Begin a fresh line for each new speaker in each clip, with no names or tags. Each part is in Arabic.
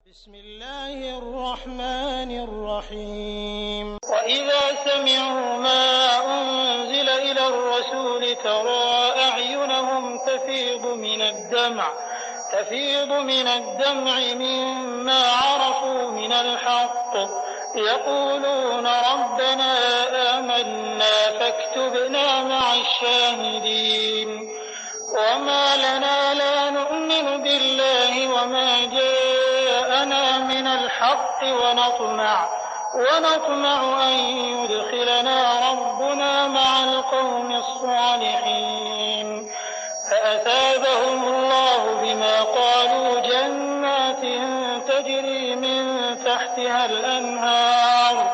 بسم الله الرحمن الرحيم وإذا سمعوا ما أنزل إلى الرسول ترى أعينهم تفيض من الدمع مما عرفوا من الحق يقولون ربنا آمنا فاكتبنا مع الشاهدين وما لنا لا نؤمن بالله وما جاءنا من الحق ونطمع أن يدخلنا ربنا مع القوم الصالحين فأثابهم الله بما قالوا جنات تجري من تحتها الأنهار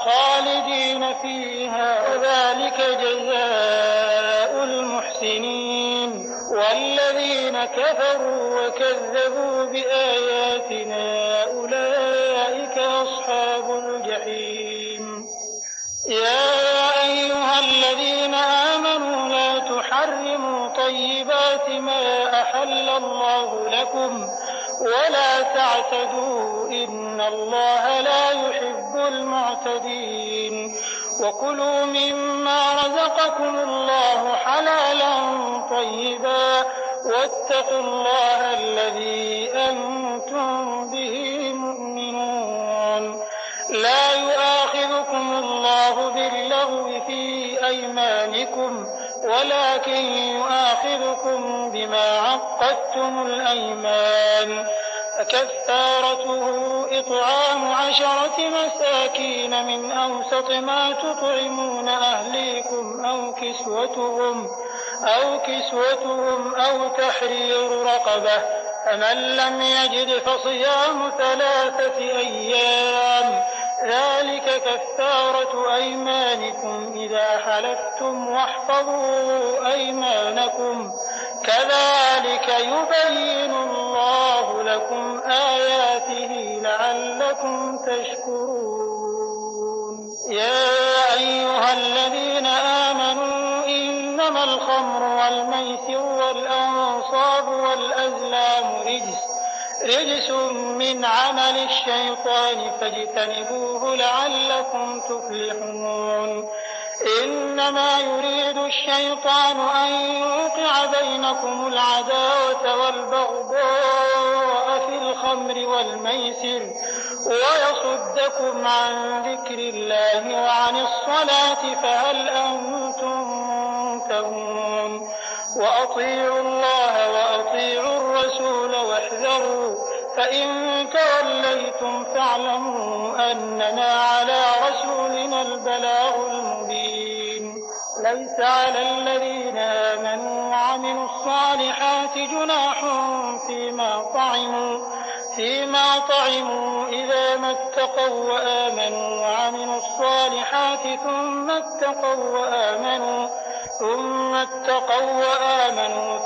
خالدين فيها وذلك جزاء المحسنين والذين كفروا وكذبوا بآياتنا أولئك أصحاب الجحيم يا أيها الذين آمنوا لا تحرموا طيبات ما أحل الله لكم ولا تعتدوا إن الله لا يحب المعتدين وكلوا مما رزقكم الله حلالا طيبا واتقوا الله الذي أنتم به مؤمنون لا يؤاخذكم الله باللغو في أيمانكم ولكن يؤاخذكم بما عقدتم الأيمان فكفارته إطعام 10 مساكين من أوسط ما تطعمون أهليكم أو كسوتهم أو تحرير رقبة فمن لم يجد فصيام 3 أيام ذلك كفارة أيمانكم إذا حلفتم واحفظوا أيمانكم كذلك يبين الله لكم آياته لعلكم تشكرون يا أيها الذين آمنوا إنما الخمر والميسر والأنصاب والأزلام رجس من عمل الشيطان فاجتنبوه لعلكم تفلحون إنما يريد الشيطان أن يوقع بينكم العداوة والبغضاء في الخمر والميسر ويصدكم عن ذكر الله وعن الصلاة فهل أنتم منتهون وأطيعوا الله وأطيعوا الرسول واحذروا فإن توليتم فاعلموا أنما على رسولنا البلاغ المبين ليس على الذين آمنوا وعملوا الصالحات جناح فيما طعموا إذا ما اتقوا وآمنوا وعملوا الصالحات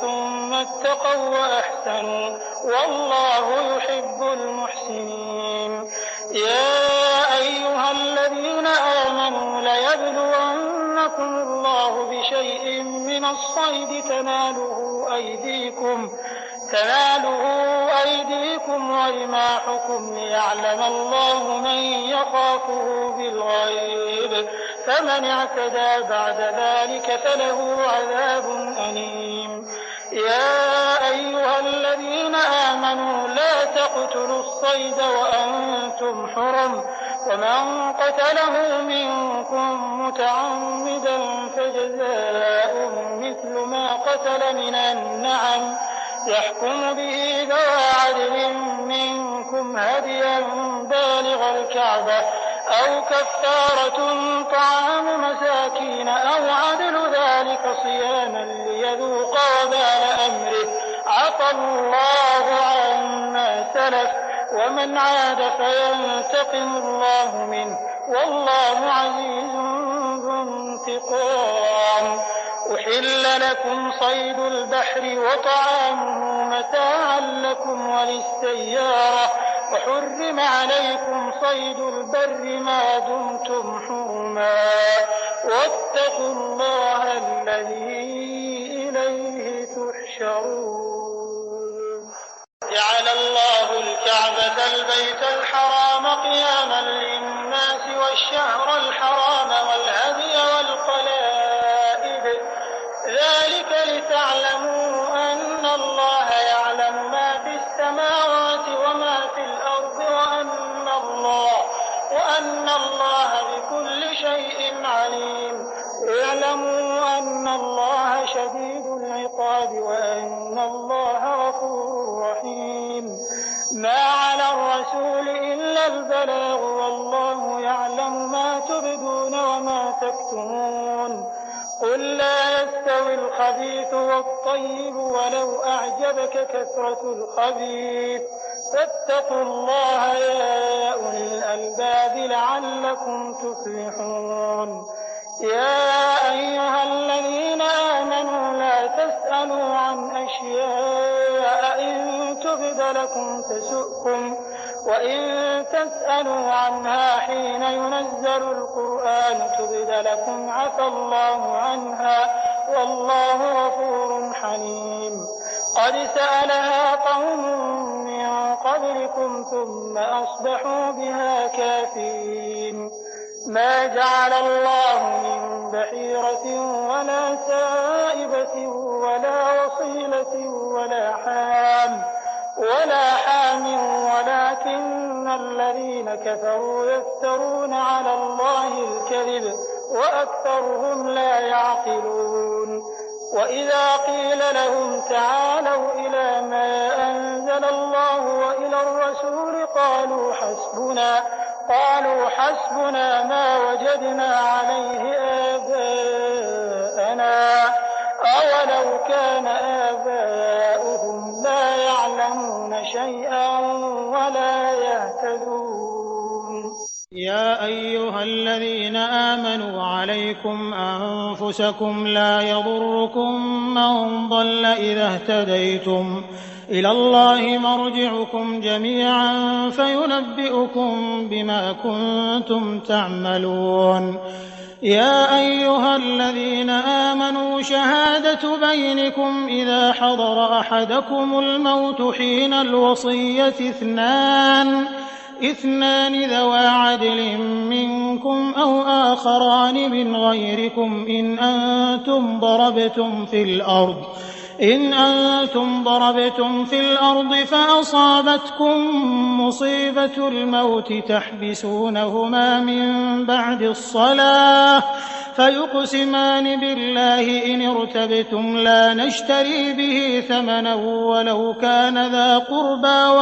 ثم اتقوا وأحسنوا والله يحب المحسنين يا أيها الذين آمنوا ليبلونكم الله بشيء من الصيد تناله أيديكم ورماحكم ليعلم الله من يخافه بالغيب فمن اعتدى بعد ذلك فله عذاب أليم يا أيها الذين آمنوا لا تقتلوا الصيد وأنتم حرم ومن قتله منكم متعمدا فجزاء مثل ما قتل من النعم يحكم به ذوى عدل منكم هديا بالغ الكعبة أو كفارة طعام مساكين أو عدل ذلك صياما ليذوق وبال أمره عفى الله عما سلف ومن عاد فينتقم الله منه والله عزيز ذو انتقام أحل لكم صيد البحر وطعامه متاعا لكم وللسيارة وحرم عليكم صيد البر ما دمتم حرما واتقوا الله الذي إليه تحشرون جعل الله الكعبة البيت الحرام قياما للناس والشهر الحرام والهدي والقلائد ذلك لتعلموا أن الله يعلم ما في السماوات وما في الأرض وأن الله بكل شيء عليم اعلموا أن الله شديد العقاب وأن الله غفور رحيم ما على الرسول إلا البلاغ والله يعلم ما تبدون وما تكتمون قل لا يستوي الخبيث والطيب ولو أعجبك كثرة الخبيث فاتقوا الله يا أولي الألباب لعلكم تفلحون يا أيها الذين آمنوا لا تسألوا عن أشياء إن تبد لكم تسؤكم وإن تسألوا عنها حين ينزل القرآن تبد لكم عفى الله عنها والله غفور حليم قد سألها قوم من قبلكم ثم أصبحوا بها كافرين ما جعل الله من بحيرة ولا سائبة ولا وصيلة ولا حام ولكن الذين كفروا يفترون على الله الكذب وأكثرهم لا يعقلون وإذا قيل لهم تعالوا إلى ما أنزل الله وإلى الرسول قالوا حسبنا ما وجدنا عليه آباءنا أولو كان آباؤهم لا يعلمون شيئا ولا يهتدون
يا أيها الذين آمنوا عليكم أنفسكم لا يضركم من ضل إذا اهتديتم إلى الله مرجعكم جميعا فينبئكم بما كنتم تعملون يا أيها الذين آمنوا شهادة بينكم إذا حضر أحدكم الموت حين الوصية اثنان ذوى عدل منكم أو آخران من غيركم إن أنتم ضربتم في الأرض فأصابتكم مصيبة الموت تحبسونهما من بعد الصلاة فيقسمان بالله إن ارتبتم لا نشتري به ثمنا ولو كان ذا قربى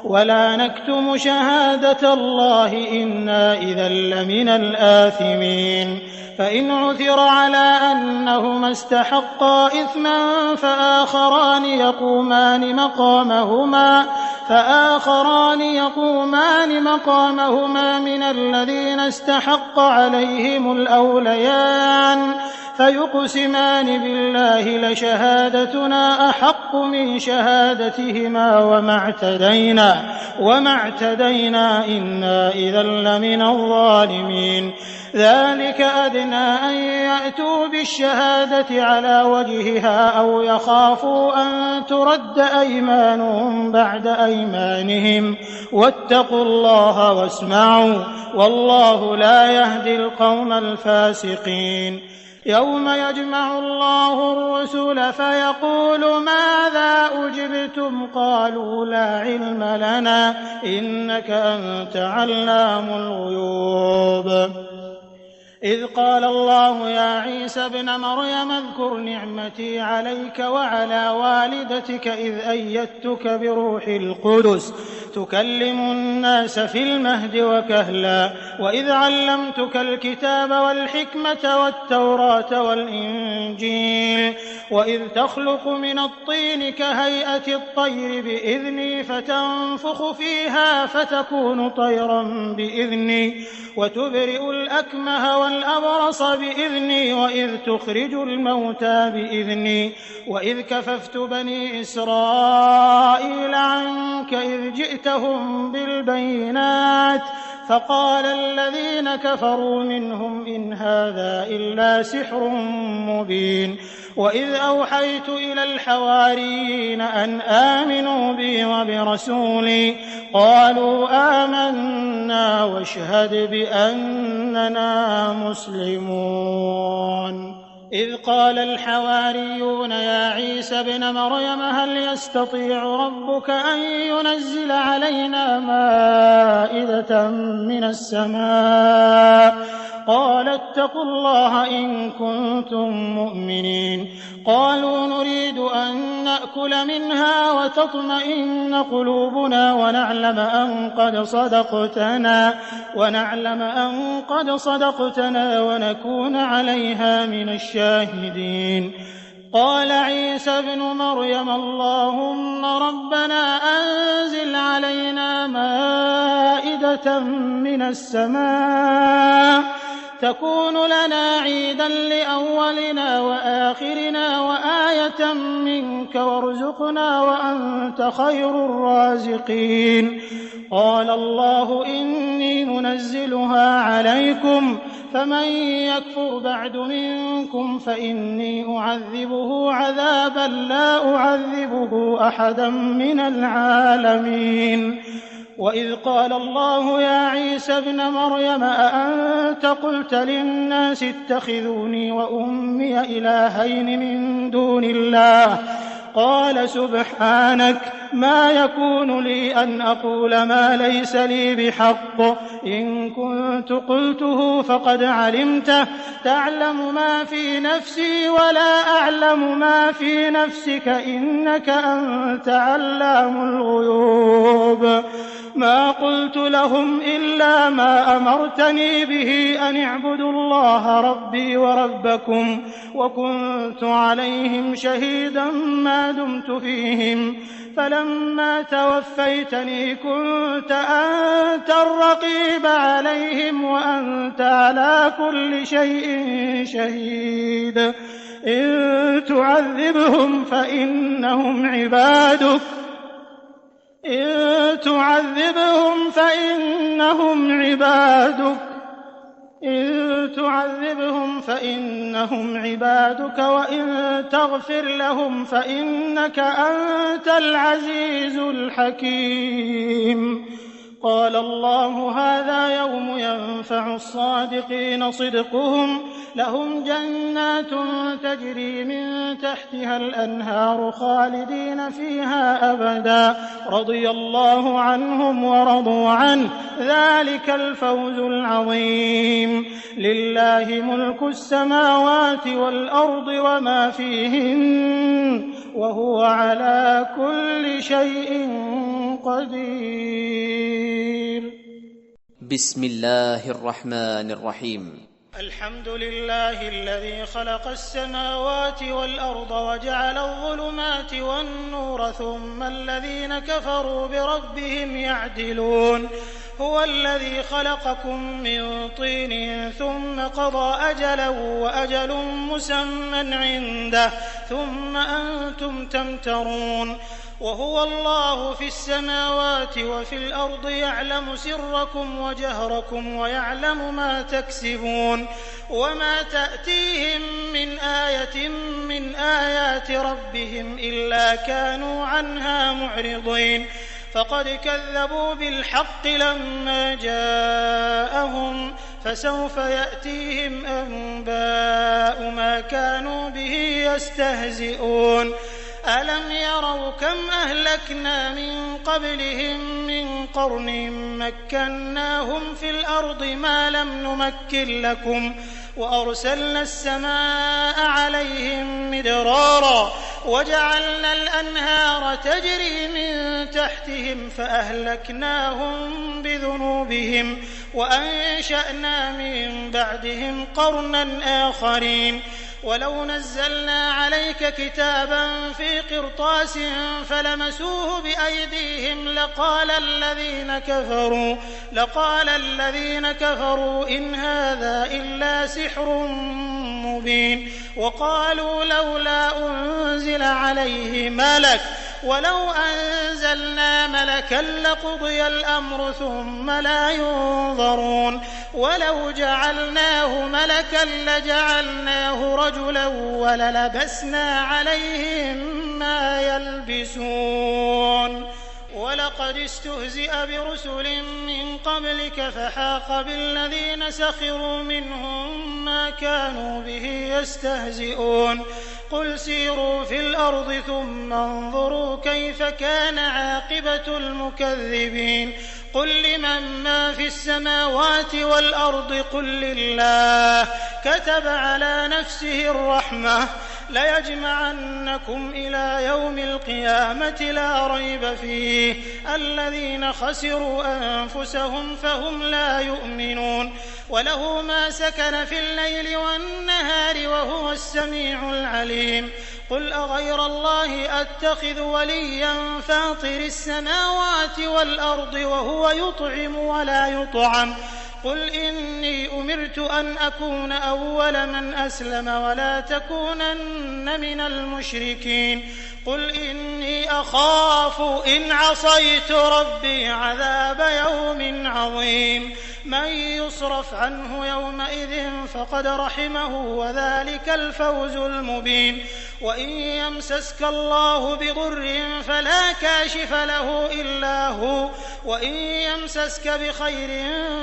ولا نكتم شهادة الله إنا إذا لمن الآثمين فإن عثر على أنهما استحقا إثما فآخران يقومان مقامهما من الذين استحق عليهم الأوليان فيقسمان بالله لشهادتنا أحق من شهادتهما وما اعتدينا إنا إذا لمن الظالمين ذلك أدنى أن يأتوا بالشهادة على وجهها أو يخافوا أن ترد أيمانهم بعد أيمانهم واتقوا الله واسمعوا والله لا يهدي القوم الفاسقين يوم يجمع الله الرسل فيقول ماذا أجبتم قالوا لا علم لنا إنك أنت علام الغيوب إذ قال الله يا عيسى ابن مريم اذكر نعمتي عليك وعلى والدتك إذ أيدتك بروح القدس تكلم الناس في المهد وكهلا وإذ علمتك الكتاب والحكمة والتوراة والإنجيل وإذ تخلق من الطين كهيئة الطير بإذني فتنفخ فيها فتكون طيرا بإذني وتبرئ الأكمه والأبرص بإذني وإذ تخرج الموتى بإذني وإذ كففت بني إسرائيل عنك إذ جئتهم بالبينات فقال الذين كفروا منهم إن هذا إلا سحر مبين وإذ أوحيت إلى الحواريين أن آمنوا بي وبرسولي قالوا آمنا واشهد بأننا مسلمون إذ قال الحواريون يا عيسى ابن مريم هل يستطيع ربك أن ينزل علينا مائدة من السماء قال اتقوا الله إن كنتم مؤمنين قالوا نريد أن نأكل منها وتطمئن قلوبنا ونعلم أن قد صدقتنا ونكون عليها من الشاهدين قال عيسى ابن مريم اللهم ربنا أنزل علينا مائدة من السماء تكون لنا عيدا لأولنا وآخرنا وآية منك وارزقنا وأنت خير الرازقين قال الله إني منزلها عليكم فمن يكفر بعد منكم فإني أعذبه عذابا لا أعذبه أحدا من العالمين وإذ قال الله يا عيسى ابن مريم أأنت قلت للناس اتخذوني وأمي إلهين من دون الله قال سبحانك ما يكون لي أن أقول ما ليس لي بحق إن كنت قلته فقد علمته تعلم ما في نفسي ولا أعلم ما في نفسك إنك أنت علام الغيوب ما قلت لهم إلا ما أمرتني به أن اعبدوا الله ربي وربكم وكنت عليهم شهيدا ما دمت فيهم فلما توفيتني كنت أنت الرقيب عليهم وأنت على كل شيء شهيد إن تعذبهم فإنهم عبادك إن تعذبهم فإنهم عبادك وإن تغفر لهم فإنك أنت العزيز الحكيم قال الله هذا يوم ينفع الصادقين صدقهم لهم جنات تجري من تحتها الأنهار خالدين فيها أبدا رضي الله عنهم ورضوا عنه ذلك الفوز العظيم لله ملك السماوات والأرض وما فيهن وهو على كل شيء قدير
بسم الله الرحمن الرحيم
الحمد لله الذي خلق السماوات والأرض وجعل الظلمات والنور ثم الذين كفروا بربهم يعدلون هو الذي خلقكم من طين ثم قضى أجلا وأجل مسمى عنده ثم أنتم تمترون وهو الله في السماوات وفي الأرض يعلم سركم وجهركم ويعلم ما تكسبون وما تأتيهم من آية من آيات ربهم إلا كانوا عنها معرضين فقد كذبوا بالحق لما جاءهم فسوف يأتيهم أنباء ما كانوا به يستهزئون ألم يروا كم أهلكنا من قبلهم من قرن مكناهم في الأرض ما لم نمكن لكم وأرسلنا السماء عليهم مدرارا وجعلنا الأنهار تجري من تحتهم فأهلكناهم بذنوبهم وأنشأنا من بعدهم قرنا آخرين ولو نزلنا عليك كتابا في قرطاس فلمسوه بأيديهم لقال الذين كفروا إن هذا إلا سحر مبين وقالوا لولا أنزل عليه ملك ولو أنزلنا تعالى كلا قضي الأمر ثم لا ينظرون ولو جعلناه ملكا لجعلناه رجلا وللبسنا عليهم ما يلبسون ولقد استهزئ برسل من قبلك فحاق بالذين سخروا منهم ما كانوا به يستهزئون قل سيروا في الأرض ثم انظروا كيف كان عاقبة المكذبين قل لمن ما في السماوات والأرض قل لله كتب على نفسه الرحمة ليجمعنكم إلى يوم القيامة لا ريب فيه الذين خسروا أنفسهم فهم لا يؤمنون وله ما سكن في الليل والنهار وهو السميع العليم قل أغير الله أتخذ وليا فاطر السماوات والأرض وهو يطعم ولا يطعم قل إني أمرت أن أكون أول من أسلم ولا تكونن من المشركين قل إني أخاف إن عصيت ربي عذاب يوم عظيم من يصرف عنه يومئذ فقد رحمه وذلك الفوز المبين وإن يمسسك الله بضر فلا كاشف له إلا هو وإن يمسسك بخير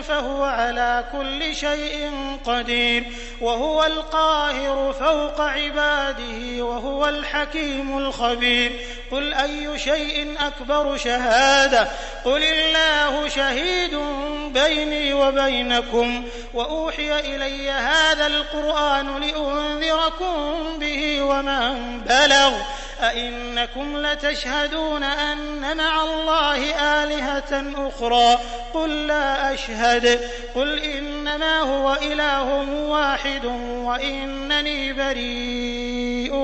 فهو على كل شيء قدير وهو القاهر فوق عباده وهو الحكيم الخبير قل أي شيء أكبر شهادة قل الله شهيد بيني وبينكم وأوحي إلي هذا القرآن لأنذركم به ومن بلغ أئنكم لتشهدون أن مع الله آلهة أخرى قل لا أشهد قل إنما هو إله واحد وإنني بريء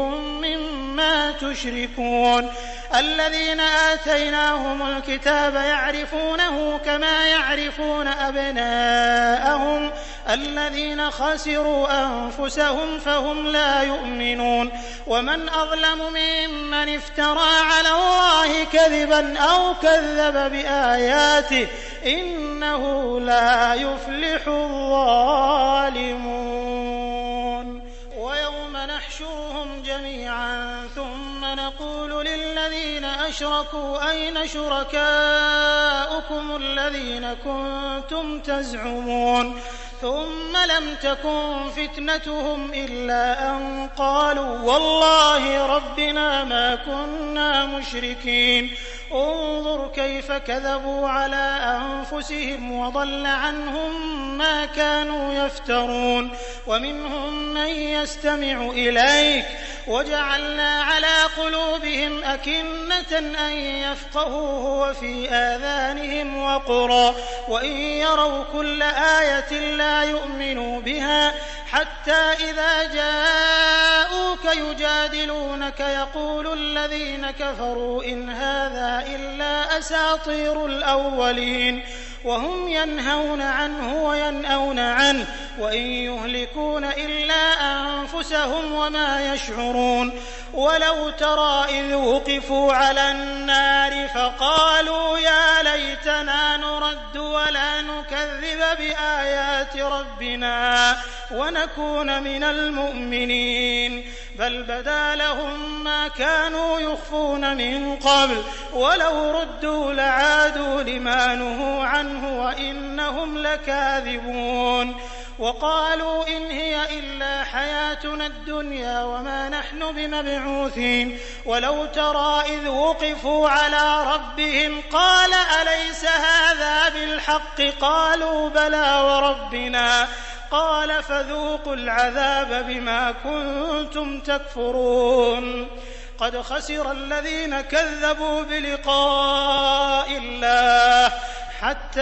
مما تشركون الذين آتيناهم الكتاب يعرفونه كما يعرفون أبناءهم الذين خسروا أنفسهم فهم لا يؤمنون ومن أظلم ممن افترى على الله كذبا أو كذب بآياته إنه لا يفلح الظالمون ويوم نحشرهم جميعا ثم نقول للذين أشركوا أين شركاؤكم الذين كنتم تزعمون ثم لم تكن فتنتهم إلا أن قالوا والله ربنا ما كنا مشركين انظر كيف كذبوا على أنفسهم وضل عنهم ما كانوا يفترون ومنهم من يستمع إليك وجعلنا على قلوبهم أكنة أن يفقهوه وفي آذانهم وقرا وإن يروا كل آية لا يؤمنوا بها حتى إذا جاءوك يجادلونك يقول الذين كفروا إن هذا إلا أساطير الأولين وهم ينهون عنه وينأون عنه وإن يهلكون إلا أنفسهم وما يشعرون ولو ترى إذ وقفوا على النار فقالوا يا ليتنا نرد ولا نكذب بآيات ربنا ونكون من المؤمنين بل بدا لهم ما كانوا يخفون من قبل ولو ردوا لعادوا لما نهوا عنه وإنهم لكاذبون وقالوا إن هي إلا حياتنا الدنيا وما نحن بمبعوثين ولو ترى إذ وقفوا على ربهم قال أليس هذا بالحق قالوا بلى وربنا قال فذوقوا العذاب بما كنتم تكفرون قد خسر الذين كذبوا بلقاء الله حتى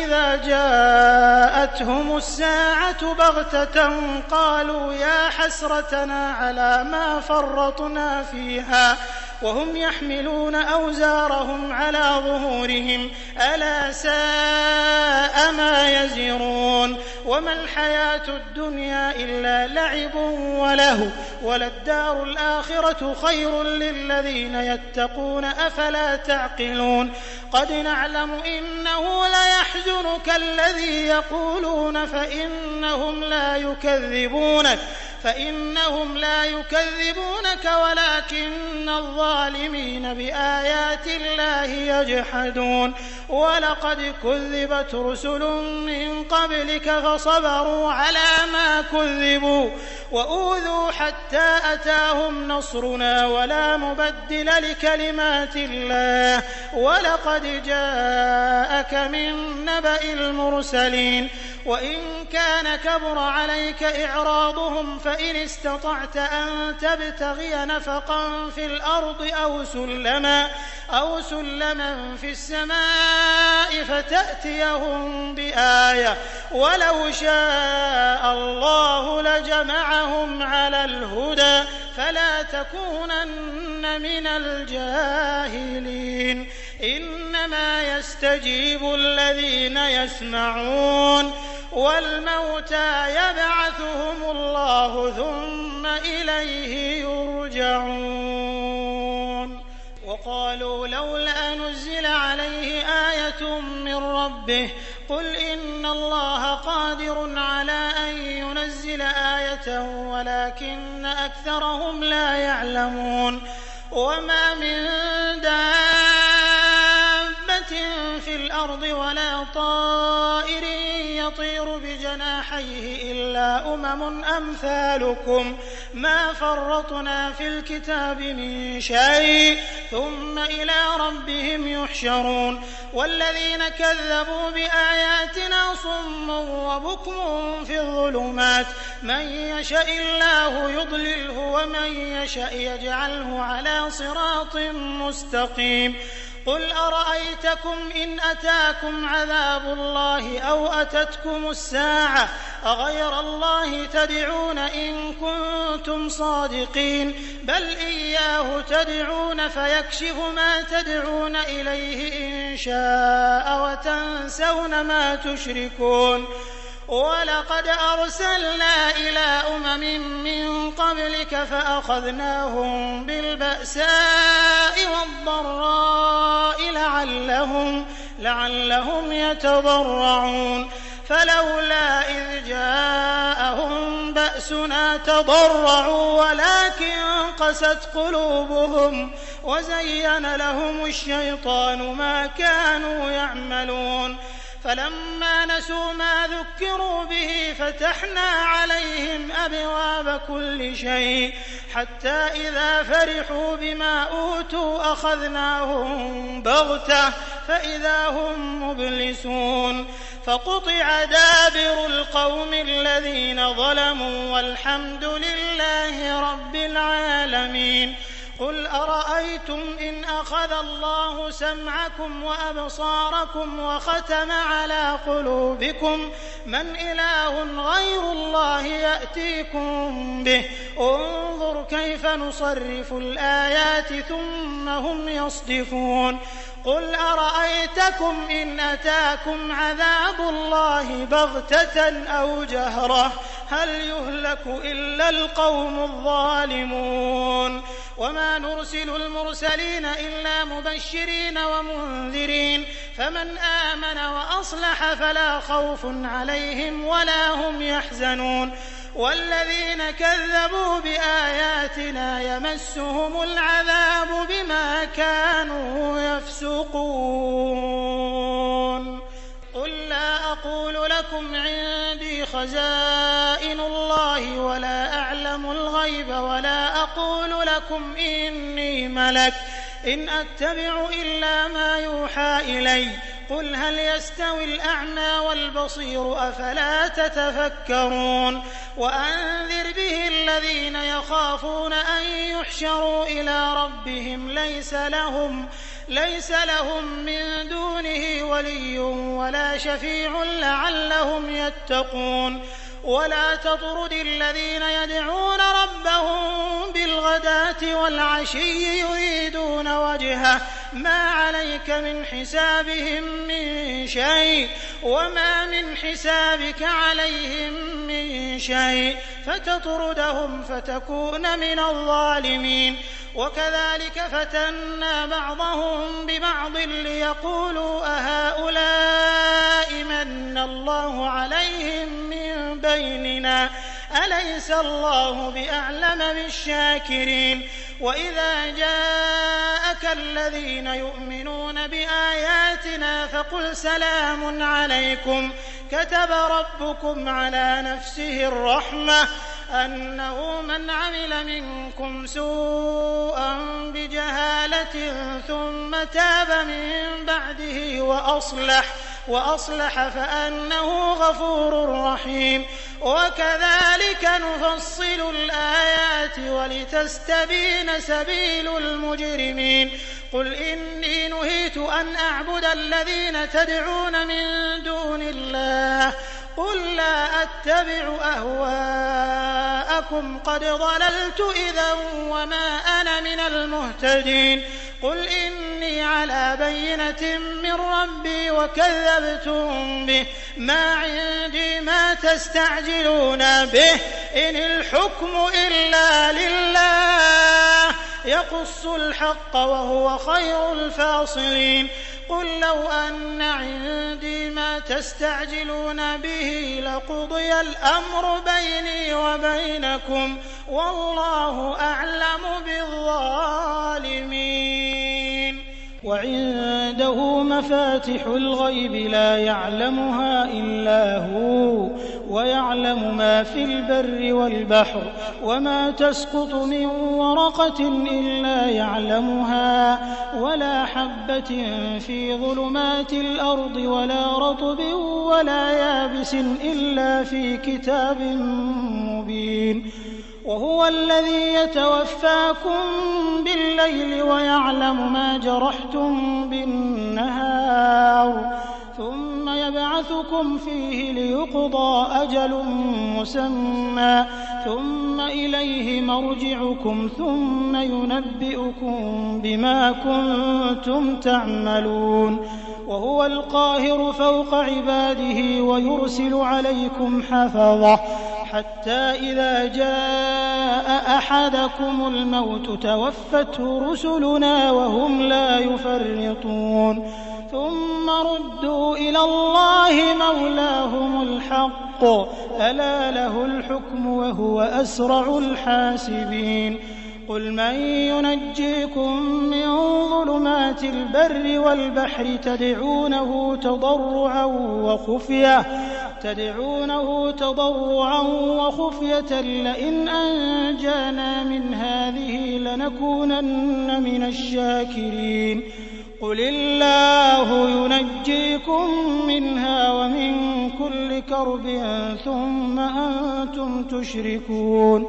إذا جاءتهم الساعة بغتة قالوا يا حسرتنا على ما فرطنا فيها وهم يحملون أوزارهم على ظهورهم ألا ساء ما يزرون وما الحياة الدنيا إلا لعب وله وللدار الآخرة خير للذين يتقون أفلا تعقلون قد نعلم إنه ليحزنك الذي يقولون فإنهم لا يكذبونك ولكن الظالمين بآيات الله يجحدون ولقد كذبت رسل من قبلك فصبروا على ما كذبوا وأوذوا حتى أتاهم نصرنا ولا مبدل لكلمات الله ولقد جاءك من نبأ المرسلين وإن كان كبر عليك إعراضهم فإن استطعت أن تبتغي نفقا في الأرض أو سلما في السماء فتأتيهم بآية ولو شاء الله لجمعهم على الهدى فلا تكونن من الجاهلين إنما يستجيب الذين يسمعون والموتى يبعثهم الله ثم إليه يرجعون وقالوا لولا نزل عليه آية من ربه قل إن الله قادر على أن ينزل آية ولكن أكثرهم لا يعلمون وما من دابة في الأرض ولا طائر يطير بجناحيه إلا أمم أمثالكم ما فرطنا في الكتاب من شيء ثم إلى ربهم يحشرون والذين كذبوا بآياتنا صم وبكم في الظلمات من يشاء الله يضلله ومن يشاء يجعله على صراط مستقيم قل أرأيتكم إن أتاكم عذاب الله أو أتتكم الساعة أغير الله تدعون إن كنتم صادقين بل إياه تدعون فيكشف ما تدعون إليه إن شاء وتنسون ما تشركون ولقد أرسلنا إلى أمم من قبلك فأخذناهم بالبأساء والضراء لعلهم يتضرعون فلولا إذ جاءهم بأسنا تضرعوا ولكن قست قلوبهم وزين لهم الشيطان ما كانوا يعملون فلما نسوا ما ذكروا به فتحنا عليهم أبواب كل شيء حتى إذا فرحوا بما أوتوا أخذناهم بغتة فإذا هم مبلسون فقطع دابر القوم الذين ظلموا والحمد لله رب العالمين قل أرأيتم إن أخذ الله سمعكم وأبصاركم وختم على قلوبكم من إله غير الله يأتيكم به انظر كيف نصرف الآيات ثم هم يصدفون قل أرأيتكم إن أتاكم عذاب الله بغتة أو جهرة هل يهلك إلا القوم الظالمون وما نرسل المرسلين إلا مبشرين ومنذرين فمن آمن وأصلح فلا خوف عليهم ولا هم يحزنون والذين كذبوا بآياتنا يمسهم العذاب بما كانوا يفسقون قل لا أقول لكم عندي خزائن الله ولا أعلم الغيب ولا أقول لكم إني ملك إن أتبع إلا ما يوحى إلي قل هل يستوي الأعمى والبصير أفلا تتفكرون وأنذر به الذين يخافون أن يحشروا إلى ربهم ليس لهم من دونه ولي ولا شفيع لعلهم يتقون ولا تطرد الذين يدعون ربهم بالغداة والعشي يريدون وجهه ما عليك من حسابهم من شيء وما من حسابك عليهم من شيء فتطردهم فتكون من الظالمين وكذلك فتنا بعضهم ببعض ليقولوا أهؤلاء من الله عليهم من بيننا أليس الله بأعلم بالشاكرين وإذا جاءك الذين يؤمنون بآياتنا فقل سلام عليكم كتب ربكم على نفسه الرحمة أنه من عمل منكم سوءا بجهالة ثم تاب من بعده وأصلح فأنه غفور رحيم وكذلك نفصل الآيات ولتستبين سبيل المجرمين قل إني نهيت أن أعبد الذين تدعون من دون الله قل لا أتبع أهواءكم قد ضللت إذا وما أنا من المهتدين قل إني على بينة من ربي وكذبتم به ما عندي ما تستعجلون به إن الحكم إلا لله يقص الحق وهو خير الفاصلين قل لو أن عندي ما تستعجلون به لقضي الأمر بيني وبينكم والله أعلم بالظالمين وعنده مفاتح الغيب لا يعلمها إلا هو ويعلم ما في البر والبحر وما تسقط من ورقة إلا يعلمها ولا حبة في ظلمات الأرض ولا رطب ولا يابس إلا في كتاب مبين وهو الذي يتوفاكم بالليل ويعلم ما جرحتم بالنهار ثم يبعثكم فيه ليقضى أجل مسمى ثم إليه مرجعكم ثم ينبئكم بما كنتم تعملون وهو القاهر فوق عباده ويرسل عليكم حفظة حتى إذا جاء أحدكم الموت توفته رسلنا وهم لا يفرطون ثم ردوا إلى الله مولاهم الحق ألا له الحكم وهو أسرع الحاسبين قل من ينجيكم من ظلمات البر والبحر تدعونه تضرعا وخفية لئن أنجانا من هذه لنكونن من الشاكرين قل الله ينجيكم منها ومن كل كرب ثم أنتم تشركون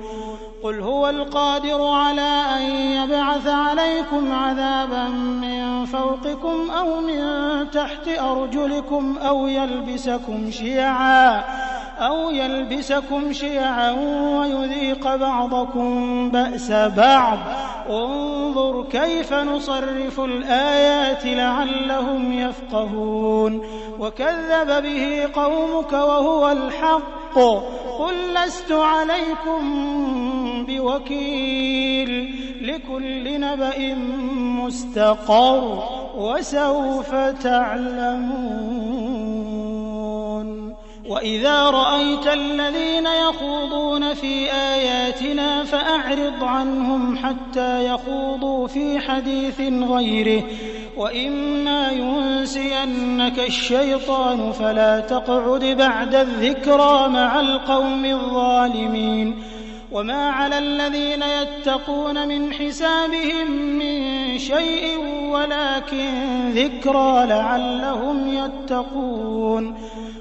قل هو القادر على أن يبعث عليكم عذابا من فوقكم أو من تحت أرجلكم أو يلبسكم شيعا ويذيق بعضكم بأس بعض انظر كيف نصرف الآيات لعلهم يفقهون وكذب به قومك وهو الحق قل لست عليكم بوكيل لكل نبأ مستقر وسوف تعلمون وإذا رأيت الذين يخوضون في آياتنا فأعرض عنهم حتى يخوضوا في حديث غيره وإما ينسينك الشيطان فلا تقعد بعد الذكرى مع القوم الظالمين وما على الذين يتقون من حسابهم من شيء ولكن ذكرى لعلهم يتقون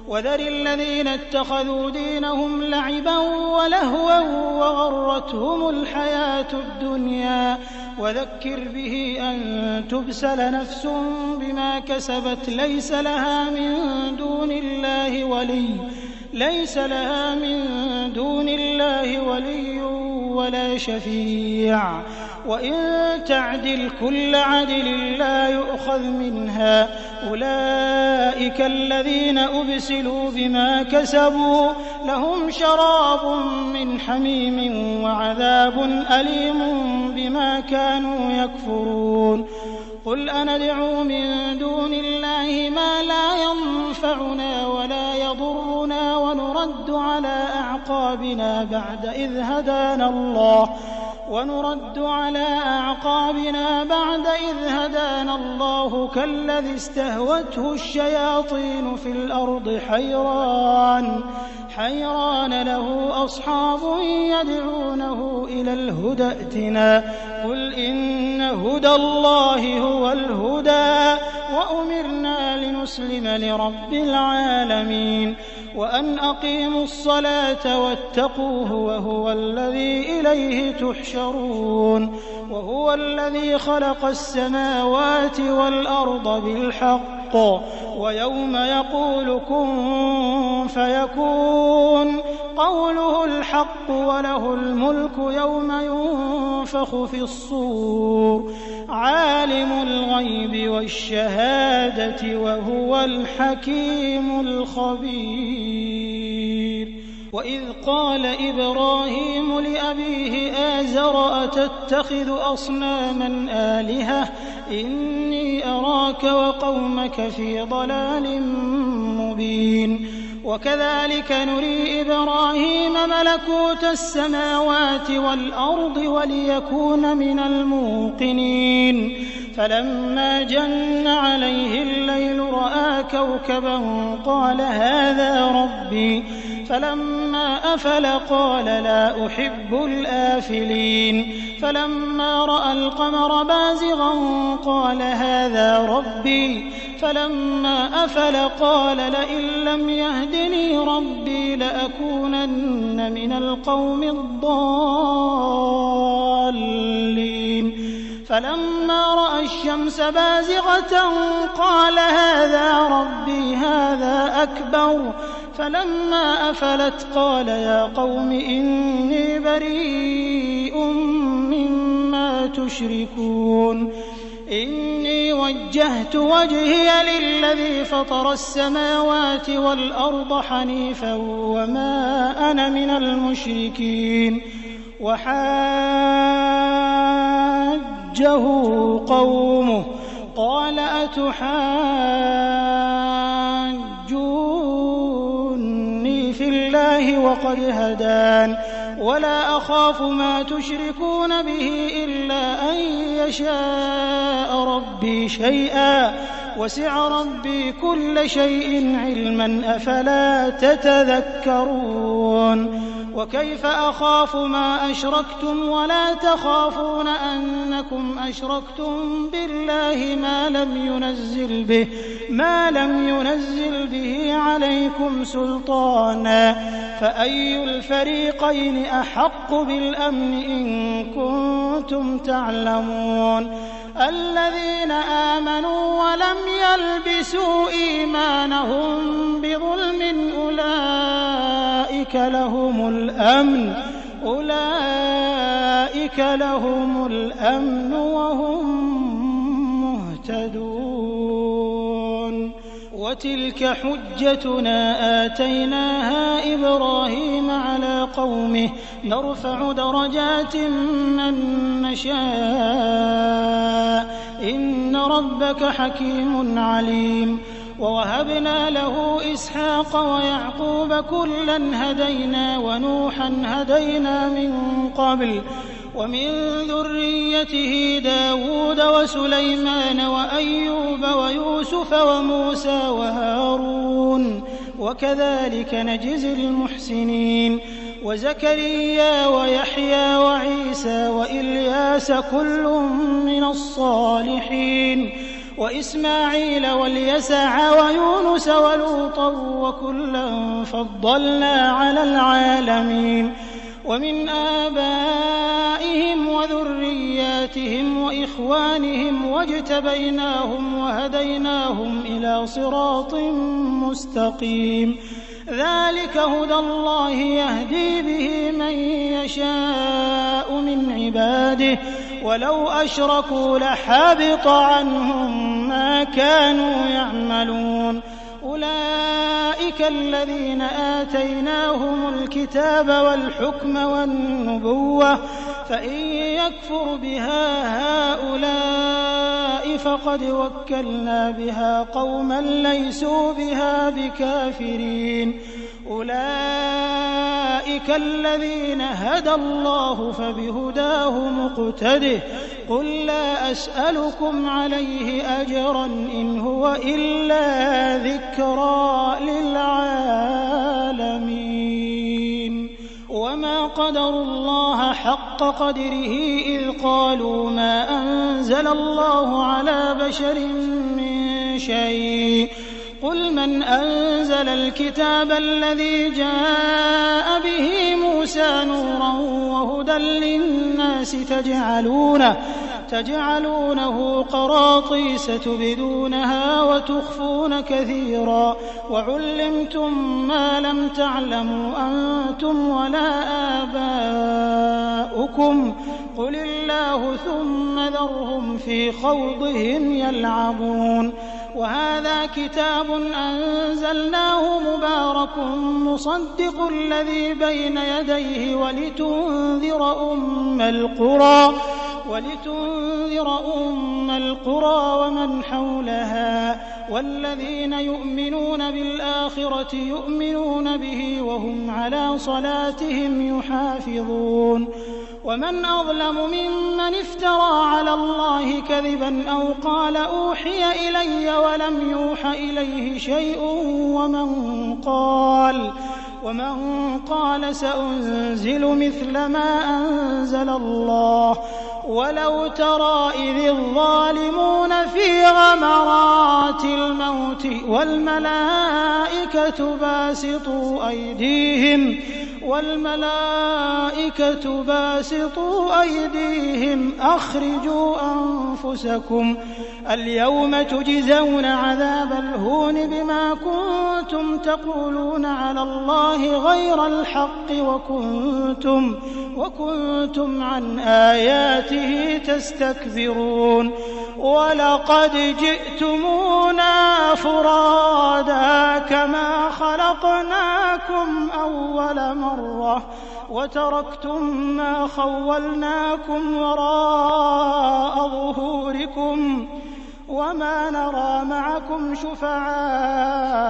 وذر الذين اتخذوا دينهم لعبا ولهوا وغرتهم الحياة الدنيا وذكر به أن تبسل نفس بما كسبت ليس لها من دون الله ولي ولا شفيع وإن تعدل كل عدل لا يؤخذ منها أولئك الذين أبسلوا بما كسبوا لهم شراب من حميم وعذاب أليم بما كانوا يكفرون قل أندعو من دون الله ما لا ينفعنا ولا يضرنا ونرد على أعقابنا بعد إذ هدانا الله كالذي استهوته الشياطين في الأرض حيران له أصحاب يدعونه إلى الهدى ائتنا قل إن هدى الله هو الهدى وأمرنا لنسلم لرب العالمين وأن أقيموا الصلاة واتقوه وهو الذي إليه تحشرون وهو الذي خلق السماوات والأرض بالحق ويوم يقول كن فيكون قوله الحق وله الملك يوم ينفخ في الصور عالم الغيب والشهادة وهو الحكيم الخبير وإذ قال إبراهيم لأبيه آزر أتتخذ أصناما آلهة إني أراك وقومك في ضلال مبين وكذلك نري إبراهيم ملكوت السماوات والأرض وليكون من الموقنين فلما جن عليه الليل رأى كوكبا قال هذا ربي فلما أفل قال لا أحب الآفلين فلما رأى القمر بازغا قال هذا ربي فلما أفل قال لئن لم يهدني ربي لأكونن من القوم الضالين فلما رأى الشمس بازغة قال هذا ربي هذا أكبر فلما أفلت قال يا قوم إني بريء مما تشركون إني وجهت وجهي للذي فطر السماوات والأرض حنيفا وما أنا من المشركين وحاجه قومه قال أتحاجوني في الله وقد هدان ولا أخاف ما تشركون به إلا أن يشاء ربي شيئا وسع ربي كل شيء علما أفلا تتذكرون وكيف أخاف ما أشركتم ولا تخافون أنكم أشركتم بالله ما لم ينزل به عليكم سلطانا فأي الفريقين أحق بالأمن إن كنتم تعلمون الذين آمنوا ولم يلبسوا إيمانهم بظلم أولئك لهم الأمن وهم مهتدون وتلك حجتنا آتيناها إبراهيم على قومه نرفع درجات من نشاء إن ربك حكيم عليم ووهبنا له إسحاق ويعقوب كلا هدينا ونوحا هدينا من قبل ومن ذريته داود وسليمان وأيوب ويوسف وموسى وهارون وكذلك نجزي المحسنين وزكريا ويحيى وعيسى وإلياس كل من الصالحين وإسماعيل واليسع ويونس ولوطا وكلا فضلنا على العالمين ومن آبائهم وذرياتهم وإخوانهم واجتبيناهم وهديناهم إلى صراط مستقيم ذلك هدى الله يهدي به من يشاء من عباده ولو أشركوا لحبط عنهم ما كانوا يعملون أولئك أولئك الذين آتيناهم الكتاب والحكم والنبوة فإن يكفر بها هؤلاء فقد وكلنا بها قوما ليسوا بها بكافرين أولئك الذين هدى الله فبهداه مقتده قل لا أسألكم عليه أجرا إن هو إلا ذكرى للعالمين وما قدروا الله حق قدره إذ قالوا ما أنزل الله على بشر من شيء قل من أنزل الكتاب الذي جاء به موسى نورا وهدى للناس تجعلونه قراطيس تبدونها وتخفون كثيرا وعلمتم ما لم تعلموا أنتم ولا آباؤكم قل الله ثم ذرهم في خوضهم يلعبون وهذا كتاب أنزلناه مبارك مصدق الذي بين يديه ولتنذر أم القرى ومن حولها والذين يؤمنون بالآخرة يؤمنون به وهم على صلاتهم يحافظون ومن أظلم ممن افترى على الله كذبا أو قال أوحي إلي ولم يوح إليه شيء ومن قال سأنزل مثل ما أنزل الله ولو ترى إذ الظالمون في غمرات الموت والملائكة باسطوا أيديهم أخرجوا أنفسكم اليوم تجزون عذاب الهون بما كنتم تقولون على الله غير الحق وكنتم عن آياته تستكبرون ولقد جئتمونا فرادا كما خلقناكم أول مرة وتركتم ما خولناكم وراء ظهوركم وما نرى معكم شفعاءكم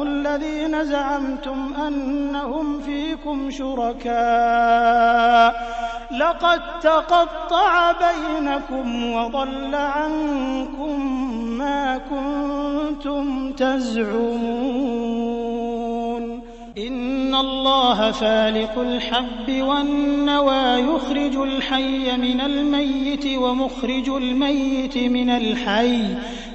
الذين زعمتم أنهم فيكم شركاء لقد تقطع بينكم وضل عنكم ما كنتم تزعمون إن الله فالق الحب والنوى يخرج الحي من الميت ومخرج الميت من الحي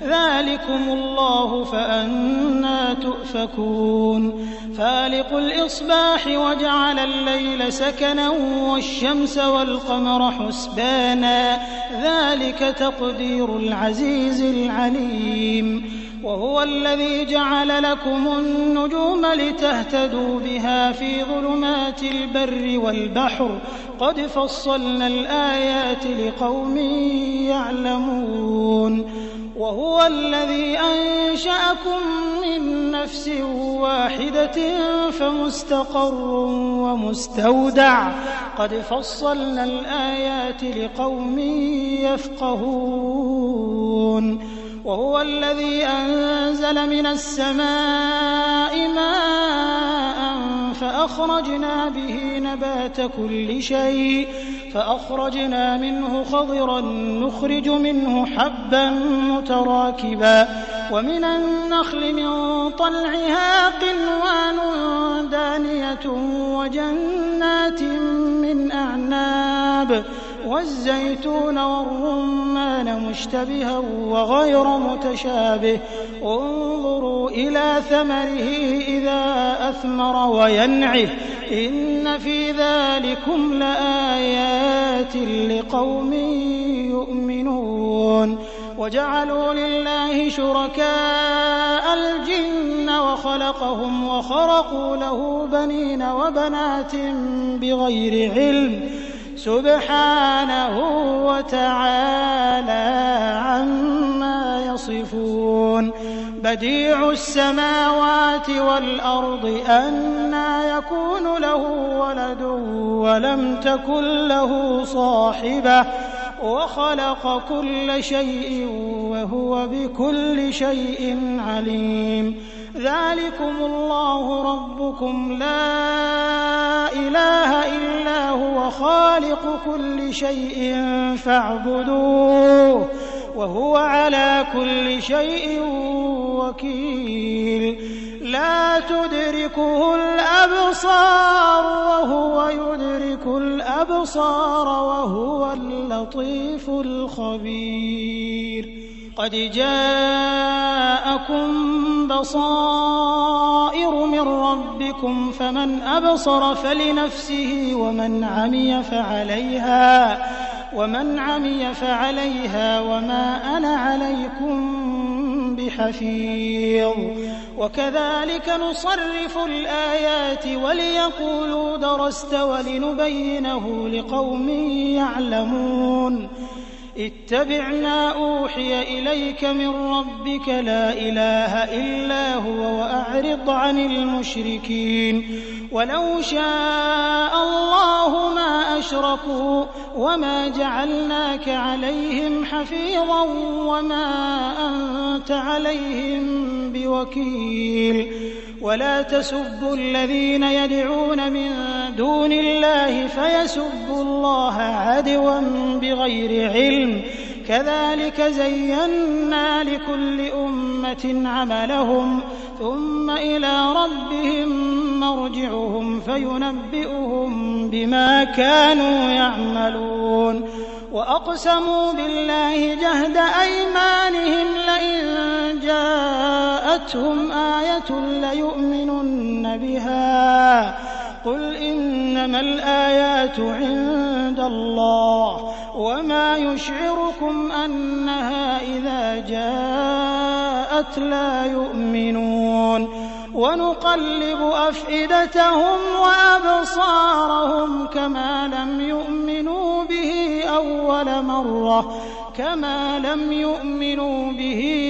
ذلكم الله فأنى تؤفكون فالق الإصباح وجعل الليل سكنا والشمس والقمر حسبانا ذلك تقدير العزيز العليم وهو الذي جعل لكم النجوم لتهتدوا بها في ظلمات البر والبحر قد فصلنا الآيات لقوم يعلمون وهو الذي أنشأكم من نفس واحدة فمستقر ومستودع قد فصلنا الآيات لقوم يفقهون وهو الذي أنزل من السماء ماء فأخرجنا به نبات كل شيء فأخرجنا منه خضرا نخرج منه حبا متراكبا ومن النخل من طلعها قنوان دانية وجنات من أعناب والزيتون والرمان مشتبها وغير متشابه انظروا إلى ثمره إذا أثمر وينعه إن في ذلكم لآيات لقوم يؤمنون وجعلوا لله شركاء الجن وخلقهم وخرقوا له بنين وبنات بغير علم سبحانه وتعالى عما يصفون بديع السماوات والأرض أنى يكون له ولد ولم تكن له صاحبة وخلق كل شيء وهو بكل شيء عليم ذلكم الله ربكم لا إله إلا هو خالق كل شيء فاعبدوه وهو على كل شيء وكيل لا تدركه الأبصار وهو يدرك الأبصار وهو اللطيف الخبير قد جاءكم بصائر من ربكم فمن أبصر فلنفسه ومن عمي فعليها وما أنا عليكم بحفيظ وكذلك نصرف الآيات وليقولوا درست ولنبينه لقوم يعلمون اتبع ما أوحي إليك من ربك لا إله إلا هو وأعرض عن المشركين ولو شاء الله ما أشركوا وما جعلناك عليهم حفيظا وما أنت عليهم بوكيل ولا تسبوا الذين يدعون من دون الله فيسبوا الله عدوا بغير علم كذلك زينا لكل أمة عملهم ثم إلى ربهم مرجعهم فينبئهم بما كانوا يعملون وأقسموا بالله جهد أيمانهم لئن جاءتهم آية ليؤمنن بها قل إنما الآيات عند الله وما يشعركم أنها إذا جاءت لا يؤمنون ونقلب أفئدتهم وأبصارهم كما لم يؤمنوا به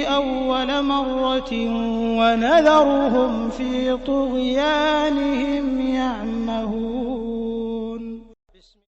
أول مرة ونذرهم في طغيانهم يعمهون